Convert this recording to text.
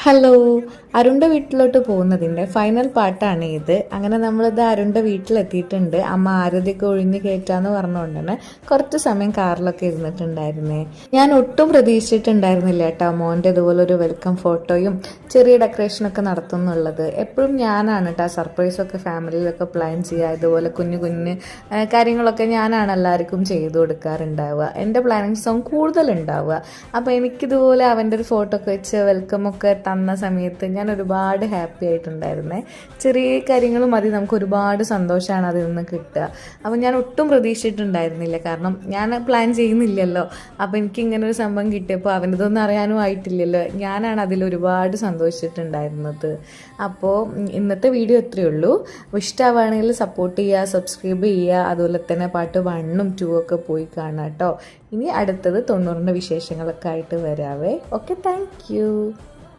Hello, അരുണിൻ്റെ വീട്ടിലോട്ട് പോകുന്നതിൻ്റെ final പാർട്ടാണ് ഇത്. അങ്ങനെ നമ്മളിത് അരുണിൻ്റെ വീട്ടിലെത്തിയിട്ടുണ്ട്. അമ്മ ആരതിയൊക്കെ ഒഴിഞ്ഞ് കയറ്റാന്ന് പറഞ്ഞുകൊണ്ട് തന്നെ കുറച്ച് സമയം കാറിലൊക്കെ ഇരുന്നിട്ടുണ്ടായിരുന്നേ. ഞാൻ ഒട്ടും പ്രതീക്ഷിച്ചിട്ടുണ്ടായിരുന്നില്ല കേട്ടോ മോൻ്റെ ഇതുപോലെ ഒരു വെൽക്കം ഫോട്ടോയും ചെറിയ ഡെക്കറേഷനൊക്കെ നടത്തുന്നുള്ളത്. എപ്പോഴും ഞാനാണ് കേട്ടോ സർപ്രൈസൊക്കെ ഫാമിലിയിലൊക്കെ പ്ലാൻ ചെയ്യുക. ഇതുപോലെ കുഞ്ഞു കുഞ്ഞ് കാര്യങ്ങളൊക്കെ ഞാനാണ് എല്ലാവർക്കും ചെയ്തു കൊടുക്കാറുണ്ടാവുക. എൻ്റെ പ്ലാനിങ്സും കൂടുതലുണ്ടാവുക. അപ്പോൾ എനിക്കിതുപോലെ അവൻ്റെ ഒരു ഫോട്ടോ ഒക്കെ വെച്ച് വെൽക്കമൊക്കെ തന്ന സമയത്ത് ഞാൻ ഒരുപാട് ഹാപ്പി ആയിട്ടുണ്ടായിരുന്നേ. ചെറിയ കാര്യങ്ങളും മതി, നമുക്ക് ഒരുപാട് സന്തോഷമാണ് അതിൽ നിന്ന് കിട്ടുക. അപ്പോൾ ഞാൻ ഒട്ടും പ്രതീക്ഷിച്ചിട്ടുണ്ടായിരുന്നില്ല, കാരണം ഞാൻ പ്ലാൻ ചെയ്യുന്നില്ലല്ലോ. അപ്പോൾ എനിക്ക് ഇങ്ങനെ ഒരു സംഭവം കിട്ടിയപ്പോൾ അവനതൊന്നും അറിയാനും ആയിട്ടില്ലല്ലോ. ഞാനാണ് അതിൽ ഒരുപാട് സന്തോഷിച്ചിട്ടുണ്ടായിരുന്നത്. അപ്പോൾ ഇന്നത്തെ വീഡിയോ ഇത്രയേ ഉള്ളൂ. ഇഷ്ടമാവുകയാണെങ്കിൽ സപ്പോർട്ട് ചെയ്യുക, സബ്സ്ക്രൈബ് ചെയ്യുക. അതുപോലെ തന്നെ പാർട്ട് 1ഉം 2ഉം ഒക്കെ പോയി കാണാം കേട്ടോ. ഇനി അടുത്തത് 90ൻ്റെ വിശേഷങ്ങളൊക്കെ ആയിട്ട് വരാവേ. Okay, thank you.